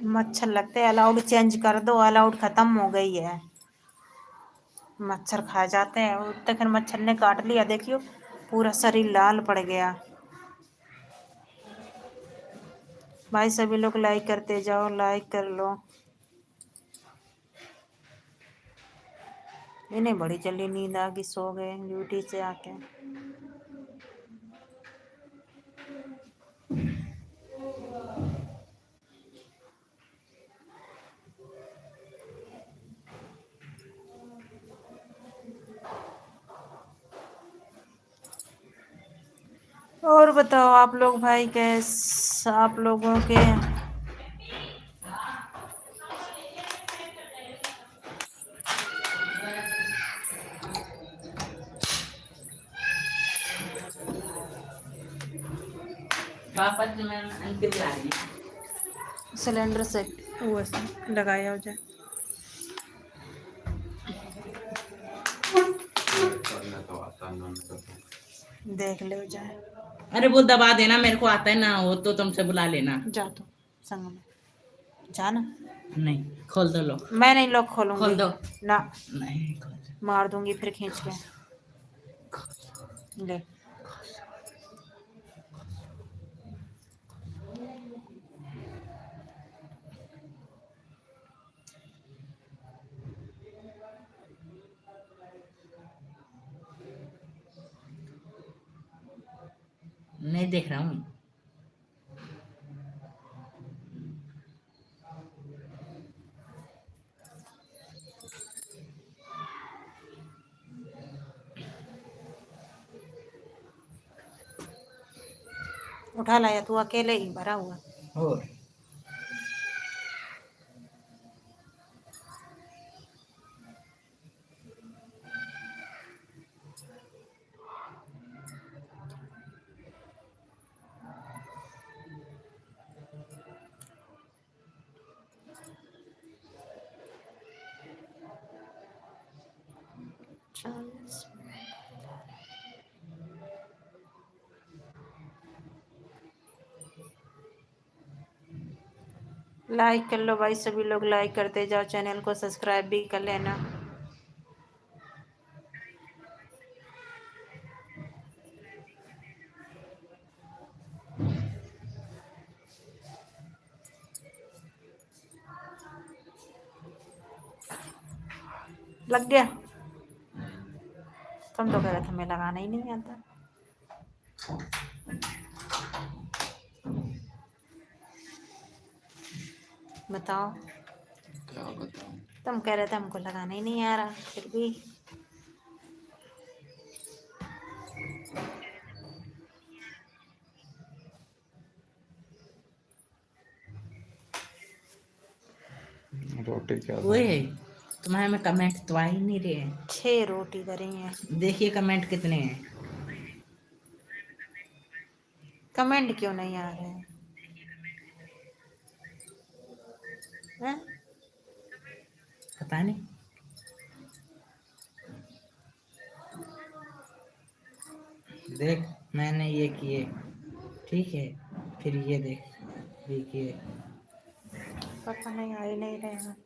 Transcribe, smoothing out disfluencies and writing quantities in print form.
मच्छर लगते हैं, अलाउड चेंज कर दो, अलाउड खत्म हो गई है। मच्छर खा जाते हैं, उतने फिर मच्छर ने काट लिया, देखियो पूरा शरीर लाल पड़ गया। भाई सभी लोग लाइक करते जाओ, लाइक कर लो। इन्हें बड़ी जल्दी नींद आ गई, सो गए ड्यूटी से आके। और बताओ आप लोग भाई, कैस आप लोगों के सिलेंडर से वो लगाया हो जाए। देख ले हो जाए। अरे वो दबा देना, मेरे को आता है ना, वो तो तुमसे बुला लेना। जा तो संग में जाना। नहीं खोल दो लो। मैं नहीं लॉक खोलूंगी। खोल दो ना, नहीं खोल मार दूंगी फिर खींच के। ले नहीं देख रहा हूँ। उठा लाया तू अकेले ही भरा हुआ। और लाइक कर लो भाई, सभी लोग लाइक करते जाओ, चैनल को सब्सक्राइब भी कर लेना। लग गया। तुम तो कह रहे थे हमें लगाना ही नहीं आता। बताओ। क्या बताऊं? तुम कह रहे थे हमको लगाना ही नहीं आ रहा, फिर भी रोटी क्या वो है तुम्हारे में कमेंट तो आ ही नहीं रहे हैं। 6 रोटी करी हैं। देखिए कमेंट कितने हैं। कमेंट क्यों नहीं आ रहे हैं? हैं? पता नहीं। देख मैंने ये किए, ठीक है, फिर ये देख ये किए। पता नहीं, आ ही नहीं रहे हैं।